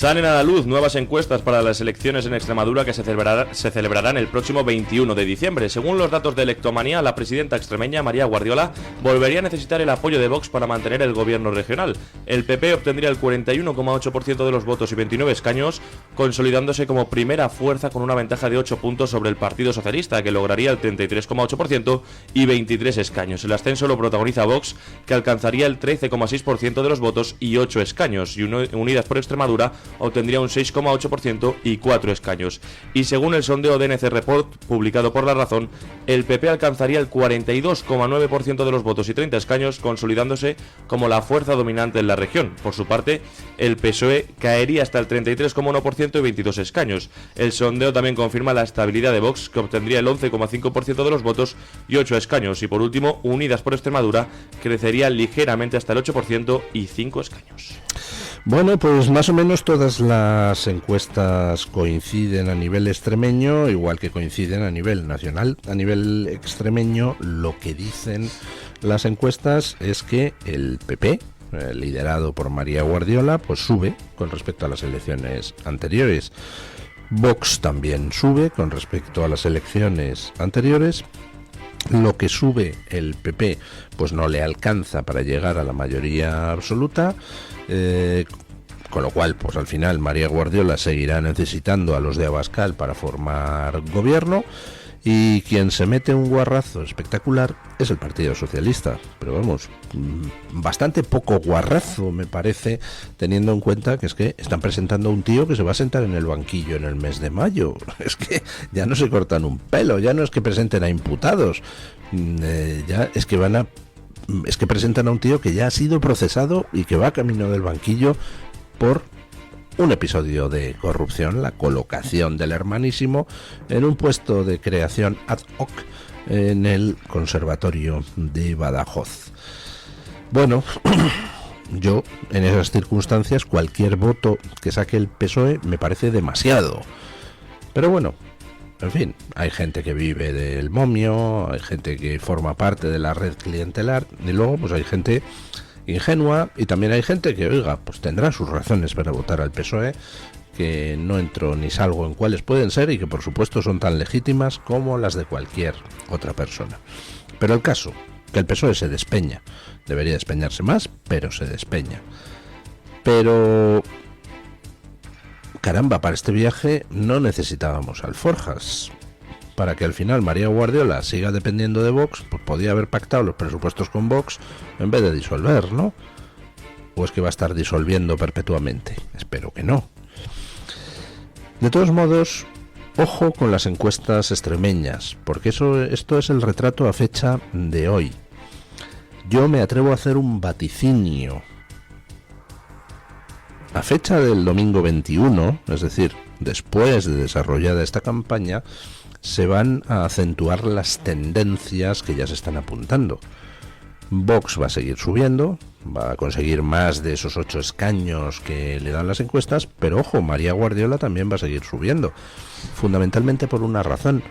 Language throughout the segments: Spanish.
Salen a la luz nuevas encuestas para las elecciones en Extremadura que se celebrarán el próximo 21 de diciembre. Según los datos de Electomanía, la presidenta extremeña, María Guardiola, volvería a necesitar el apoyo de Vox para mantener el gobierno regional. El PP obtendría el 41,8% de los votos y 29 escaños, consolidándose como primera fuerza con una ventaja de 8 puntos sobre el Partido Socialista, que lograría el 33,8% y 23 escaños. El ascenso lo protagoniza Vox, que alcanzaría el 13,6% de los votos y 8 escaños, y Unidas por Extremadura obtendría un 6,8% y 4 escaños. Y según el sondeo DNC Report, publicado por La Razón, el PP alcanzaría el 42,9% de los votos y 30 escaños, consolidándose como la fuerza dominante en la región. Por su parte, el PSOE caería hasta el 33,1% y 22 escaños. El sondeo también confirma la estabilidad de Vox, que obtendría el 11,5% de los votos y 8 escaños. Y por último, Unidas por Extremadura crecería ligeramente hasta el 8% y 5 escaños. Bueno, pues más o menos todas las encuestas coinciden a nivel extremeño, igual que coinciden a nivel nacional. A nivel extremeño, lo que dicen las encuestas es que el PP, liderado por María Guardiola, pues sube con respecto a las elecciones anteriores. Vox también sube con respecto a las elecciones anteriores. Lo que sube el PP pues no le alcanza para llegar a la mayoría absoluta, con lo cual pues al final María Guardiola seguirá necesitando a los de Abascal para formar gobierno, y quien se mete un guarrazo espectacular es el Partido Socialista, pero vamos, bastante poco guarrazo me parece, teniendo en cuenta que es que están presentando a un tío que se va a sentar en el banquillo en el mes de mayo. Es que ya no se cortan un pelo, ya no es que presenten a imputados, ya es que presentan a un tío que ya ha sido procesado y que va camino del banquillo por un episodio de corrupción, la colocación del hermanísimo en un puesto de creación ad hoc en el Conservatorio de Badajoz. Bueno, yo en esas circunstancias cualquier voto que saque el PSOE me parece demasiado. Pero bueno, en fin, hay gente que vive del momio, hay gente que forma parte de la red clientelar, y luego pues hay gente ingenua, y también hay gente que, oiga, pues tendrá sus razones para votar al PSOE, que no entro ni salgo en cuáles pueden ser y que por supuesto son tan legítimas como las de cualquier otra persona. Pero el caso, que el PSOE se despeña, debería despeñarse más, pero se despeña. Pero caramba, para este viaje no necesitábamos alforjas. Para que al final María Guardiola siga dependiendo de Vox, pues podía haber pactado los presupuestos con Vox en vez de disolver, ¿no? ¿O es que va a estar disolviendo perpetuamente? Espero que no. De todos modos, ojo con las encuestas extremeñas, porque esto es el retrato a fecha de hoy. Yo me atrevo a hacer un vaticinio. A fecha del domingo 21, es decir, después de desarrollada esta campaña, se van a acentuar las tendencias que ya se están apuntando. Vox va a seguir subiendo, va a conseguir más de esos 8 escaños que le dan las encuestas, pero ojo, María Guardiola también va a seguir subiendo, fundamentalmente por una razón,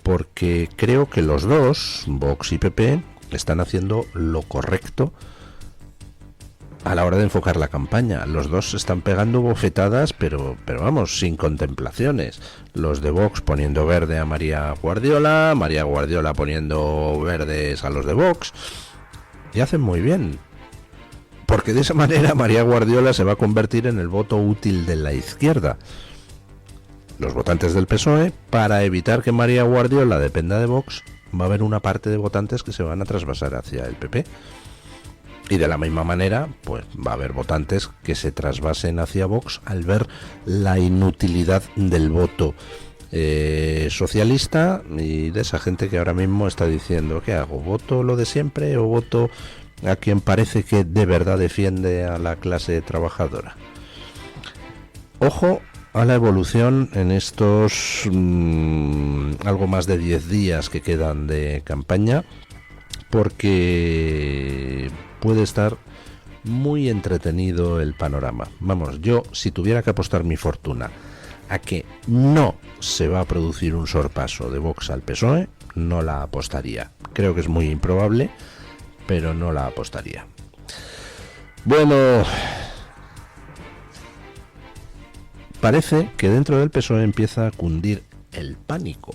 porque creo que los dos, Vox y PP, están haciendo lo correcto a la hora de enfocar la campaña. Los dos están pegando bofetadas, pero vamos, sin contemplaciones. Los de Vox poniendo verde a María Guardiola poniendo verdes a los de Vox, y hacen muy bien, porque de esa manera María Guardiola se va a convertir en el voto útil de la izquierda. Los votantes del PSOE, para evitar que María Guardiola dependa de Vox, va a haber una parte de votantes que se van a trasvasar hacia el PP. Y de la misma manera, pues va a haber votantes que se trasvasen hacia Vox al ver la inutilidad del voto socialista, y de esa gente que ahora mismo está diciendo, ¿qué hago? ¿Voto lo de siempre o voto a quien parece que de verdad defiende a la clase trabajadora? Ojo a la evolución en estos algo más de 10 días que quedan de campaña, porque puede estar muy entretenido el panorama. Vamos, yo si tuviera que apostar mi fortuna a que no se va a producir un sorpaso de Vox al PSOE, no la apostaría. Creo que es muy improbable, pero no la apostaría. Bueno, parece que dentro del PSOE empieza a cundir el pánico.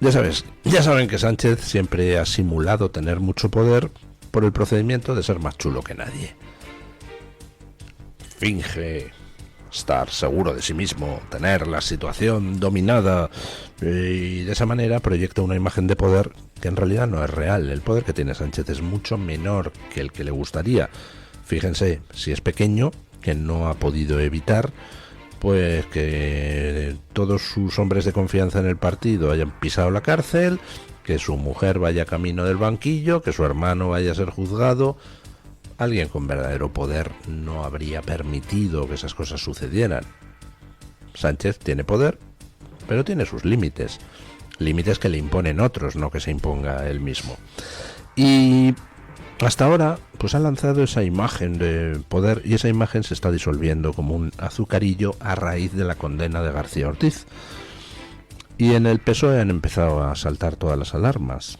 Ya saben que Sánchez siempre ha simulado tener mucho poder por el procedimiento de ser más chulo que nadie. Finge estar seguro de sí mismo, tener la situación dominada, y de esa manera proyecta una imagen de poder que en realidad no es real. El poder que tiene Sánchez es mucho menor que el que le gustaría. Fíjense, si es pequeño, que no ha podido evitar pues que todos sus hombres de confianza en el partido hayan pisado la cárcel, que su mujer vaya camino del banquillo, que su hermano vaya a ser juzgado. Alguien con verdadero poder no habría permitido que esas cosas sucedieran. Sánchez tiene poder, pero tiene sus límites. Límites que le imponen otros, no que se imponga él mismo. Y hasta ahora, pues ha lanzado esa imagen de poder, y esa imagen se está disolviendo como un azucarillo a raíz de la condena de García Ortiz. Y en el PSOE han empezado a saltar todas las alarmas.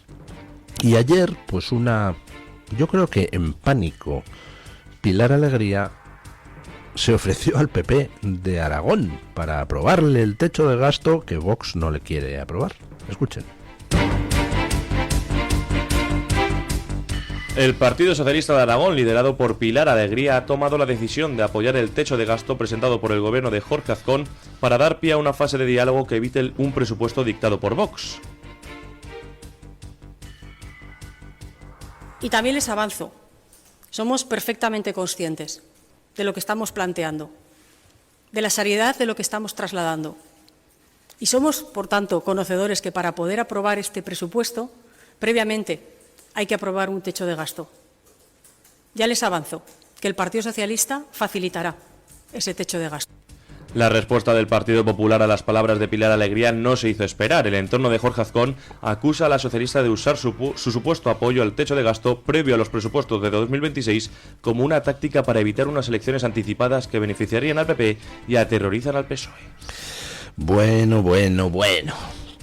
Y ayer, pues yo creo que en pánico, Pilar Alegría se ofreció al PP de Aragón para aprobarle el techo de gasto que Vox no le quiere aprobar. Escuchen. El Partido Socialista de Aragón, liderado por Pilar Alegría, ha tomado la decisión de apoyar el techo de gasto presentado por el gobierno de Jorge Azcón para dar pie a una fase de diálogo que evite un presupuesto dictado por Vox. Y también les avanzo, somos perfectamente conscientes de lo que estamos planteando, de la seriedad de lo que estamos trasladando. Y somos, por tanto, conocedores que para poder aprobar este presupuesto, previamente hay que aprobar un techo de gasto. Ya les avanzo que el Partido Socialista facilitará ese techo de gasto. La respuesta del Partido Popular a las palabras de Pilar Alegría no se hizo esperar. El entorno de Jorge Azcón acusa a la socialista de usar su supuesto apoyo al techo de gasto previo a los presupuestos de 2026 como una táctica para evitar unas elecciones anticipadas que beneficiarían al PP y aterrorizan al PSOE. Bueno.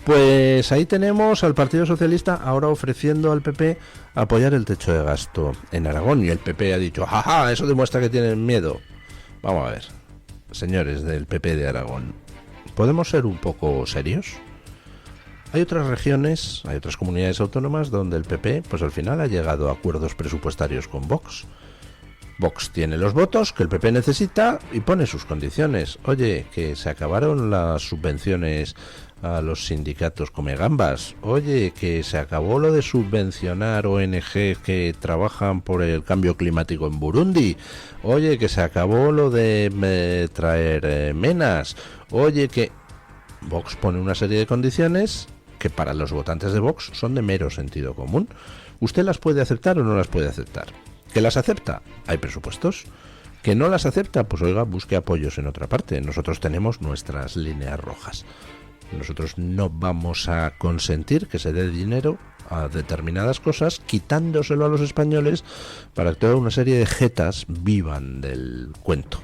Pues ahí tenemos al Partido Socialista ahora ofreciendo al PP apoyar el techo de gasto en Aragón. Y el PP ha dicho, jaja, eso demuestra que tienen miedo. Vamos a ver, señores del PP de Aragón, ¿podemos ser un poco serios? Hay otras regiones, hay otras comunidades autónomas donde el PP, pues al final ha llegado a acuerdos presupuestarios con Vox. Vox tiene los votos que el PP necesita y pone sus condiciones. Oye, que se acabaron las subvenciones a los sindicatos come gambas. Oye, que se acabó lo de subvencionar ONG que trabajan por el cambio climático en Burundi. Oye, que se acabó lo de traer menas. Oye, que Vox pone una serie de condiciones que para los votantes de Vox son de mero sentido común. ¿Usted las puede aceptar o no las puede aceptar? ¿Que las acepta? Hay presupuestos. ¿Que no las acepta? Pues oiga, busque apoyos en otra parte. Nosotros tenemos nuestras líneas rojas. Nosotros no vamos a consentir que se dé dinero a determinadas cosas, quitándoselo a los españoles para que toda una serie de jetas vivan del cuento.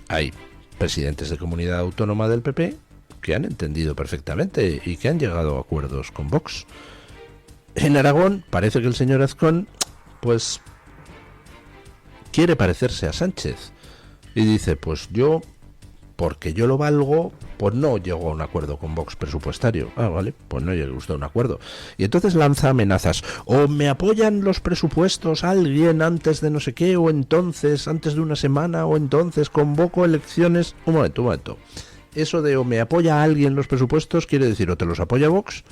Hay presidentes de comunidad autónoma del PP que han entendido perfectamente y que han llegado a acuerdos con Vox. En Aragón parece que el señor Azcón pues quiere parecerse a Sánchez y dice, pues yo, porque yo lo valgo, pues no llego a un acuerdo con Vox presupuestario. Ah, vale, pues no llegue usted a un acuerdo. Y entonces lanza amenazas. O me apoyan los presupuestos alguien antes de no sé qué, o entonces, antes de una semana, o entonces convoco elecciones. Un momento. Eso de o me apoya alguien los presupuestos quiere decir o te los apoya Vox,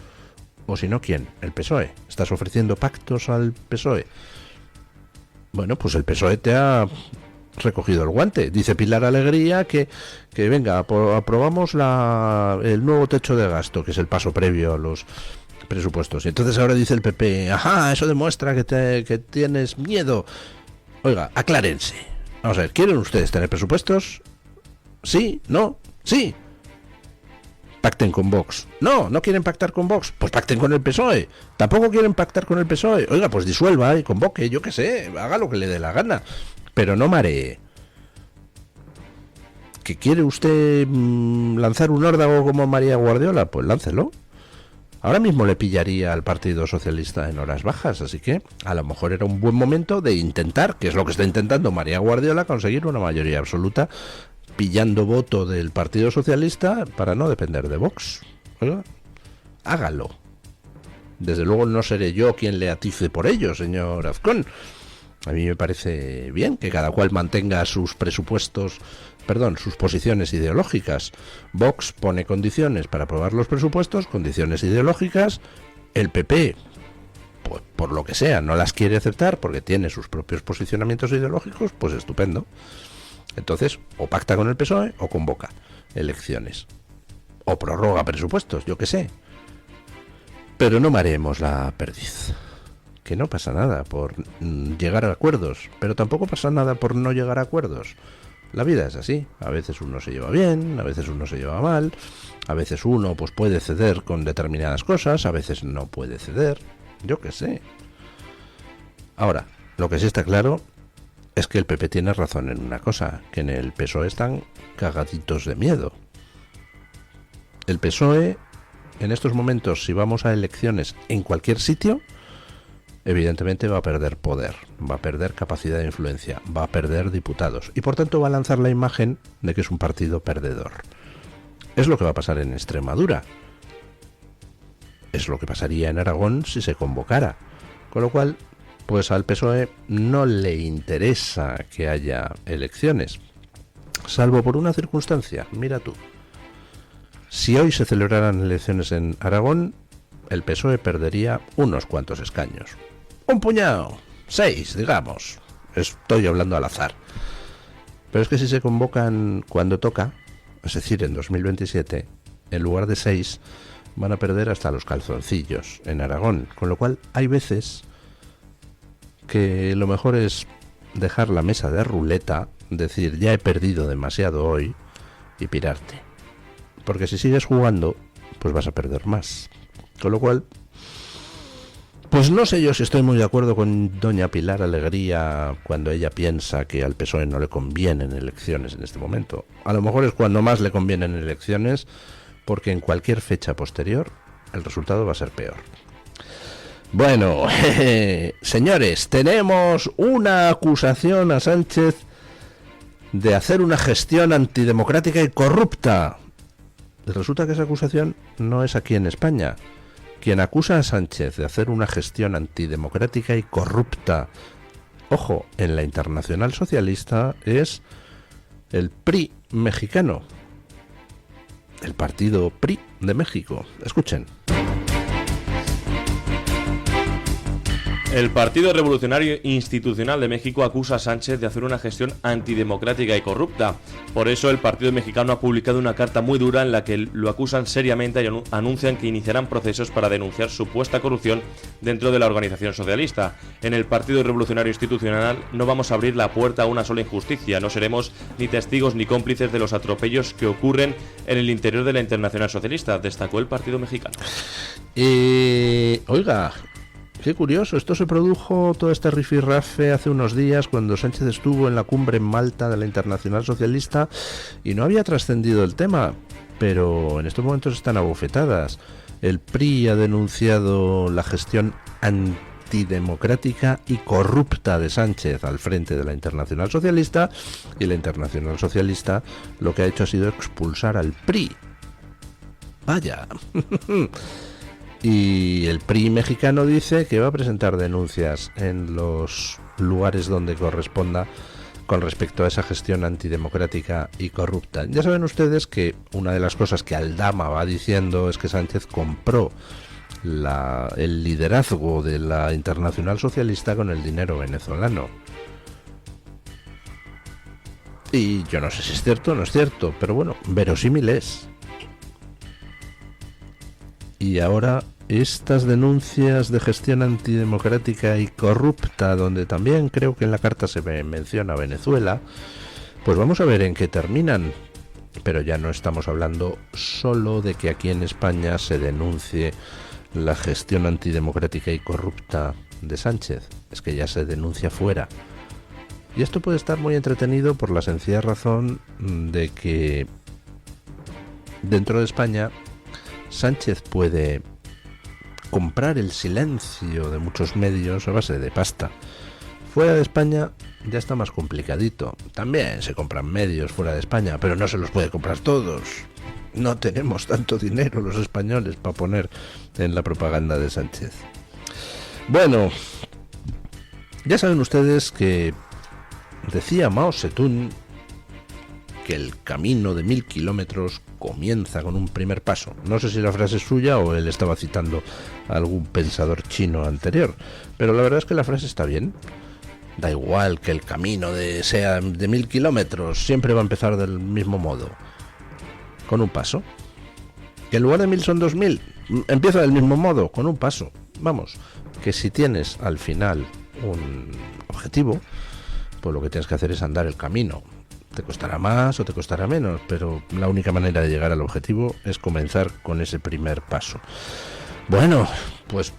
o si no, ¿quién? El PSOE. ¿Estás ofreciendo pactos al PSOE? Bueno, pues el PSOE te ha recogido el guante. Dice Pilar Alegría que venga, aprobamos el nuevo techo de gasto, que es el paso previo a los presupuestos. Y entonces ahora dice el PP, ajá, eso demuestra que tienes miedo. Oiga, aclárense. Vamos a ver, ¿quieren ustedes tener presupuestos? ¿Sí? ¿No? ¡Sí! Pacten con Vox. No quieren pactar con Vox. Pues pacten con el PSOE. Tampoco quieren pactar con el PSOE. Oiga, pues disuelva y convoque, yo qué sé, haga lo que le dé la gana. Pero no maree. ¿Que quiere usted lanzar un órdago como María Guardiola? Pues láncelo. Ahora mismo le pillaría al Partido Socialista en horas bajas, así que a lo mejor era un buen momento de intentar, que es lo que está intentando María Guardiola, conseguir una mayoría absoluta, pillando voto del Partido Socialista para no depender de Vox. Oiga, hágalo. Desde luego no seré yo quien le atice por ello, señor Azcón. A mí me parece bien que cada cual mantenga sus sus posiciones ideológicas. Vox pone condiciones para aprobar los presupuestos, condiciones ideológicas. El PP, pues, por lo que sea, no las quiere aceptar porque tiene sus propios posicionamientos ideológicos, pues estupendo. Entonces, o pacta con el PSOE o convoca elecciones. O prorroga presupuestos, yo qué sé. Pero no mareemos la perdiz. Que no pasa nada por llegar a acuerdos, pero tampoco pasa nada por no llegar a acuerdos. La vida es así, a veces uno se lleva bien, a veces uno se lleva mal, a veces uno pues puede ceder con determinadas cosas, a veces no puede ceder, yo qué sé. Ahora, lo que sí está claro es que el PP tiene razón en una cosa, que en el PSOE están cagaditos de miedo. El PSOE, en estos momentos, si vamos a elecciones en cualquier sitio, evidentemente va a perder poder, va a perder capacidad de influencia, va a perder diputados y por tanto va a lanzar la imagen de que es un partido perdedor. Es lo que va a pasar en Extremadura. Es lo que pasaría en Aragón si se convocara. Con lo cual, pues al PSOE no le interesa que haya elecciones, salvo por una circunstancia, mira tú. Si hoy se celebraran elecciones en Aragón, el PSOE perdería unos cuantos escaños. Un puñado, 6, digamos. Estoy hablando al azar. Pero es que si se convocan cuando toca, es decir, en 2027, en lugar de 6, van a perder hasta los calzoncillos en Aragón. Con lo cual, hay veces que lo mejor es dejar la mesa de ruleta, decir, ya he perdido demasiado hoy, y pirarte. Porque si sigues jugando, pues vas a perder más. Con lo cual, pues no sé yo si estoy muy de acuerdo con doña Pilar Alegría cuando ella piensa que al PSOE no le convienen elecciones en este momento. A lo mejor es cuando más le convienen elecciones, porque en cualquier fecha posterior el resultado va a ser peor. Bueno, señores, tenemos una acusación a Sánchez de hacer una gestión antidemocrática y corrupta. Resulta que esa acusación no es aquí en España. Quien acusa a Sánchez de hacer una gestión antidemocrática y corrupta, ojo, en la Internacional Socialista, es el PRI mexicano, el partido PRI de México. Escuchen. El Partido Revolucionario Institucional de México acusa a Sánchez de hacer una gestión antidemocrática y corrupta. Por eso el partido mexicano ha publicado una carta muy dura en la que lo acusan seriamente y anuncian que iniciarán procesos para denunciar supuesta corrupción dentro de la organización socialista. En el Partido Revolucionario Institucional no vamos a abrir la puerta a una sola injusticia, no seremos ni testigos ni cómplices de los atropellos que ocurren en el interior de la Internacional Socialista, destacó el partido mexicano. Oiga, qué curioso, esto se produjo todo este rifirrafe hace unos días cuando Sánchez estuvo en la cumbre en Malta de la Internacional Socialista y no había trascendido el tema, pero en estos momentos están a bofetadas. El PRI ha denunciado la gestión antidemocrática y corrupta de Sánchez al frente de la Internacional Socialista y la Internacional Socialista lo que ha hecho ha sido expulsar al PRI. Vaya. Y el PRI mexicano dice que va a presentar denuncias en los lugares donde corresponda con respecto a esa gestión antidemocrática y corrupta. Ya saben ustedes que una de las cosas que Aldama va diciendo es que Sánchez compró el liderazgo de la Internacional Socialista con el dinero venezolano. Y yo no sé si es cierto o no es cierto, pero bueno, verosímil es. Y ahora estas denuncias de gestión antidemocrática y corrupta, donde también creo que en la carta se menciona Venezuela, pues vamos a ver en qué terminan. Pero ya no estamos hablando solo de que aquí en España se denuncie la gestión antidemocrática y corrupta de Sánchez, es que ya se denuncia fuera. Y esto puede estar muy entretenido por la sencilla razón de que dentro de España Sánchez puede comprar el silencio de muchos medios a base de pasta. Fuera de España ya está más complicadito. También se compran medios fuera de España, pero no se los puede comprar todos. No tenemos tanto dinero los españoles para poner en la propaganda de Sánchez. Bueno, ya saben ustedes que decía Mao Zedong que el camino de 1000 kilómetros comienza con un primer paso. No sé si la frase es suya o él estaba citando a algún pensador chino anterior, pero la verdad es que la frase está bien. Da igual que el camino sea de 1000 kilómetros, siempre va a empezar del mismo modo, con un paso. Que en lugar de 1000 son 2000, empieza del mismo modo, con un paso. Vamos, que si tienes al final un objetivo, pues lo que tienes que hacer es andar el camino. Te costará más o te costará menos, pero la única manera de llegar al objetivo es comenzar con ese primer paso. Bueno, pues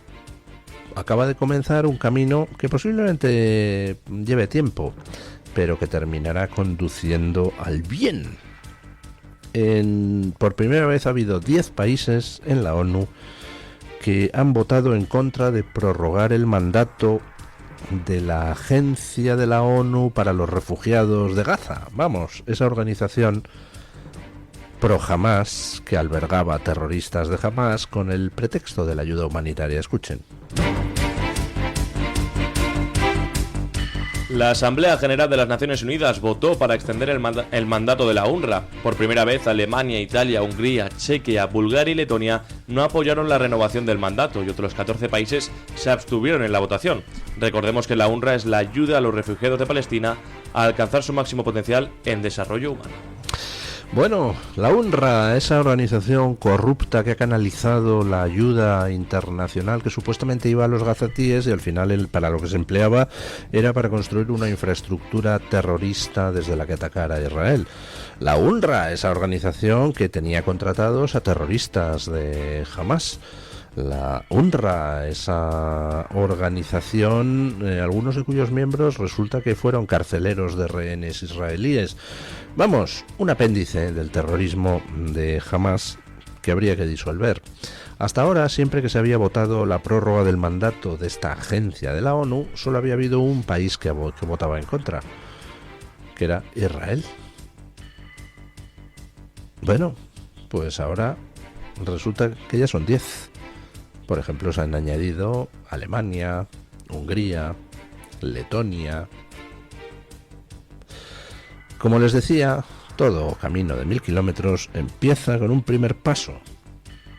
acaba de comenzar un camino que posiblemente lleve tiempo, pero que terminará conduciendo al bien. Por primera vez ha habido 10 países en la ONU que han votado en contra de prorrogar el mandato de la Agencia de la ONU para los Refugiados de Gaza. Vamos, esa organización pro Hamas que albergaba a terroristas de Hamas con el pretexto de la ayuda humanitaria. Escuchen. La Asamblea General de las Naciones Unidas votó para extender el mandato de la UNRWA. Por primera vez, Alemania, Italia, Hungría, Chequia, Bulgaria y Letonia no apoyaron la renovación del mandato y otros 14 países se abstuvieron en la votación. Recordemos que la UNRWA es la ayuda a los refugiados de Palestina a alcanzar su máximo potencial en desarrollo humano. Bueno, la UNRWA, esa organización corrupta que ha canalizado la ayuda internacional que supuestamente iba a los gazatíes y al final para lo que se empleaba era para construir una infraestructura terrorista desde la que atacar a Israel. La UNRWA, esa organización que tenía contratados a terroristas de Hamas. La UNRWA, esa organización, algunos de cuyos miembros resulta que fueron carceleros de rehenes israelíes. Vamos, un apéndice del terrorismo de Hamas que habría que disolver. Hasta ahora, siempre que se había votado la prórroga del mandato de esta agencia de la ONU, solo había habido un país que votaba en contra, que era Israel. Bueno, pues ahora resulta que ya son 10. Por ejemplo, se han añadido Alemania, Hungría, Letonia. Como les decía, todo camino de 1000 kilómetros empieza con un primer paso.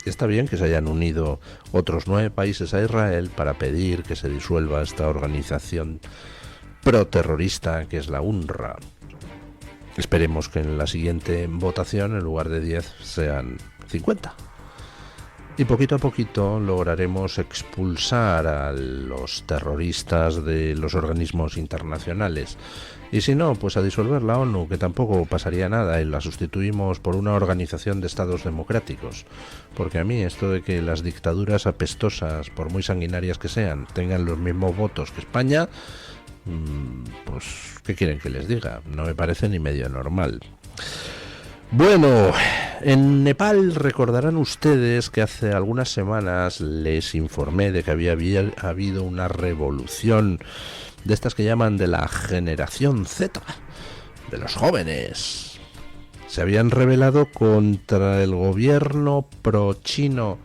Está bien que se hayan unido otros 9 países a Israel para pedir que se disuelva esta organización proterrorista que es la UNRWA. Esperemos que en la siguiente votación, en lugar de 10, sean 50. Y poquito a poquito lograremos expulsar a los terroristas de los organismos internacionales. Y si no, pues a disolver la ONU, que tampoco pasaría nada, y la sustituimos por una organización de estados democráticos. Porque a mí esto de que las dictaduras apestosas, por muy sanguinarias que sean, tengan los mismos votos que España, pues ¿qué quieren que les diga? No me parece ni medio normal. Bueno, en Nepal recordarán ustedes que hace algunas semanas les informé de que había habido una revolución de estas que llaman de la generación Z, de los jóvenes. Se habían rebelado contra el gobierno pro-chino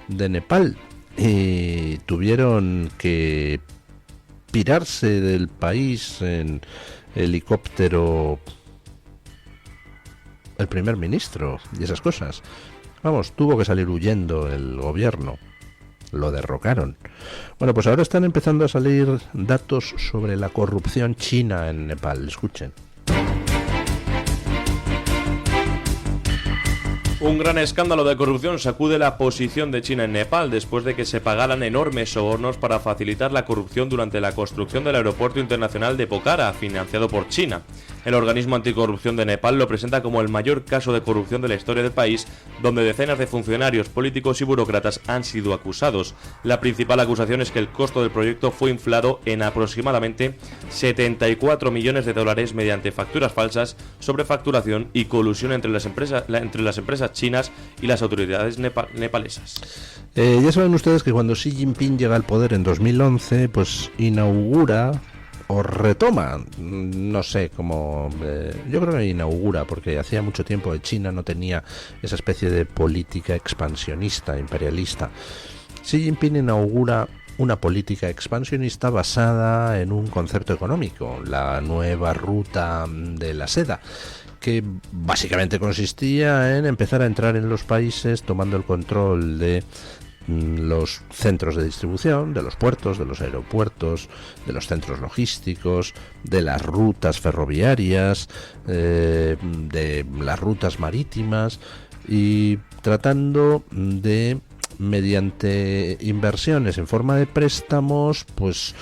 de Nepal y tuvieron que pirarse del país en helicóptero el primer ministro y esas cosas. Vamos, tuvo que salir huyendo el gobierno. Lo derrocaron. Bueno, pues ahora están empezando a salir datos sobre la corrupción china en Nepal. Escuchen. Un gran escándalo de corrupción sacude la posición de China en Nepal después de que se pagaran enormes sobornos para facilitar la corrupción durante la construcción del aeropuerto internacional de Pokhara, financiado por China. El organismo anticorrupción de Nepal lo presenta como el mayor caso de corrupción de la historia del país, donde decenas de funcionarios, políticos y burócratas han sido acusados. La principal acusación es que el costo del proyecto fue inflado en aproximadamente 74 millones de dólares mediante facturas falsas, sobrefacturación y colusión entre las empresas chinas y las autoridades nepalesas. Ya saben ustedes que cuando Xi Jinping llega al poder en 2011, pues inaugura o retoma, no sé cómo, yo creo que inaugura, porque hacía mucho tiempo que China no tenía esa especie de política expansionista, imperialista. Xi Jinping inaugura una política expansionista basada en un concepto económico, la nueva ruta de la seda, que básicamente consistía en empezar a entrar en los países tomando el control de los centros de distribución, de los puertos, de los aeropuertos, de los centros logísticos, de las rutas ferroviarias, de las rutas marítimas, y tratando de, mediante inversiones en forma de préstamos, pues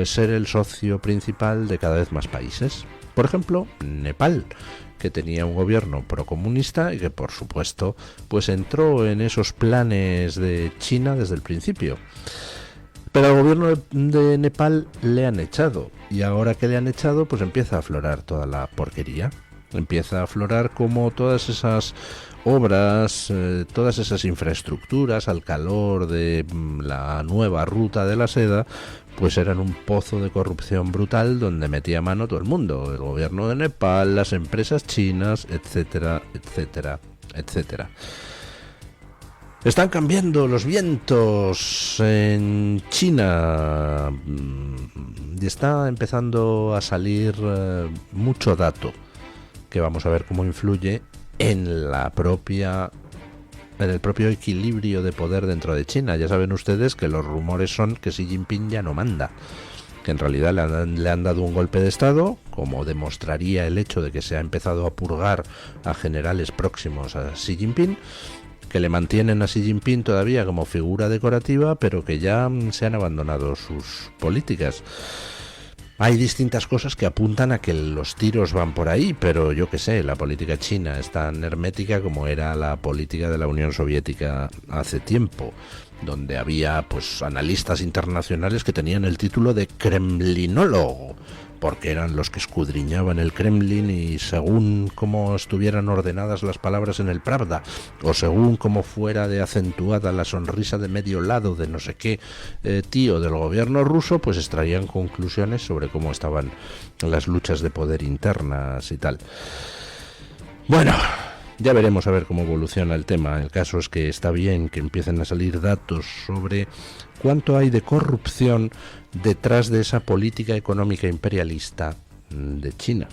ser el socio principal de cada vez más países. Por ejemplo, Nepal, que tenía un gobierno procomunista y que, por supuesto, pues entró en esos planes de China desde el principio. Pero al gobierno de Nepal le han echado, y ahora que le han echado, pues empieza a aflorar toda la porquería. Empieza a aflorar como todas esas obras, todas esas infraestructuras al calor de la nueva ruta de la seda, pues eran un pozo de corrupción brutal donde metía mano todo el mundo, el gobierno de Nepal, las empresas chinas, etcétera, etcétera, etcétera. Están cambiando los vientos en China y está empezando a salir mucho dato que vamos a ver cómo influye en el propio equilibrio de poder dentro de China. Ya saben ustedes que los rumores son que Xi Jinping ya no manda, que en realidad le han dado un golpe de estado, como demostraría el hecho de que se ha empezado a purgar a generales próximos a Xi Jinping, que le mantienen a Xi Jinping todavía como figura decorativa, pero que ya se han abandonado sus políticas. Hay distintas cosas que apuntan a que los tiros van por ahí, pero yo qué sé, la política china es tan hermética como era la política de la Unión Soviética hace tiempo, donde había pues analistas internacionales que tenían el título de kremlinólogo, porque eran los que escudriñaban el Kremlin y según cómo estuvieran ordenadas las palabras en el Pravda, o según cómo fuera de acentuada la sonrisa de medio lado de no sé qué tío del gobierno ruso, pues extraían conclusiones sobre cómo estaban las luchas de poder internas y tal. Bueno, ya veremos a ver cómo evoluciona el tema. El caso es que está bien que empiecen a salir datos sobre cuánto hay de corrupción detrás de esa política económica imperialista de China.